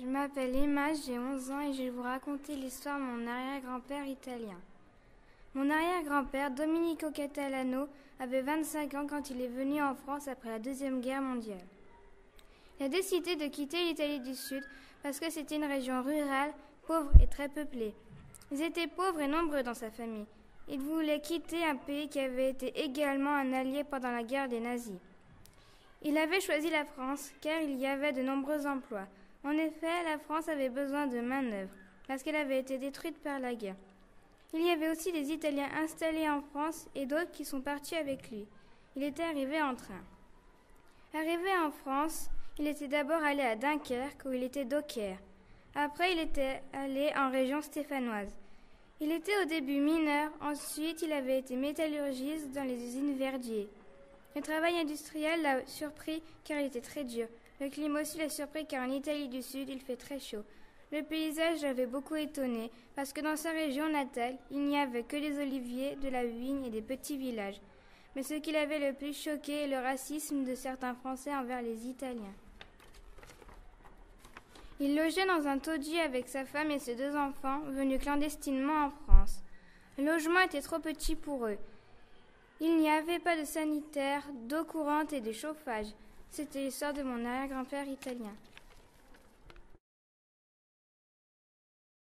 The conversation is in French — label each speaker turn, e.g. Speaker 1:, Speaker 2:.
Speaker 1: Je m'appelle Emma, j'ai 11 ans et je vais vous raconter l'histoire de mon arrière-grand-père italien. Mon arrière-grand-père, Domenico Catalano, avait 25 ans quand il est venu en France après la Deuxième Guerre mondiale. Il a décidé de quitter l'Italie du Sud parce que c'était une région rurale, pauvre et très peuplée. Ils étaient pauvres et nombreux dans sa famille. Il voulait quitter un pays qui avait été également un allié pendant la guerre des nazis. Il avait choisi la France car il y avait de nombreux emplois. En effet, la France avait besoin de main-d'œuvre parce qu'elle avait été détruite par la guerre. Il y avait aussi des Italiens installés en France et d'autres qui sont partis avec lui. Il était arrivé en train. Arrivé en France, il était d'abord allé à Dunkerque où il était docker. Après, il était allé en région stéphanoise. Il était au début mineur, ensuite il avait été métallurgiste dans les usines Verdier. Le travail industriel l'a surpris car il était très dur. Le climat aussi l'a surpris car en Italie du Sud, il fait très chaud. Le paysage l'avait beaucoup étonné parce que dans sa région natale, il n'y avait que des oliviers, de la vigne et des petits villages. Mais ce qui l'avait le plus choqué est le racisme de certains Français envers les Italiens. Il logeait dans un taudis avec sa femme et ses 2 enfants, venus clandestinement en France. Le logement était trop petit pour eux. Il n'y avait pas de sanitaire, d'eau courante et de chauffage. C'était l'histoire de mon arrière-grand-père italien.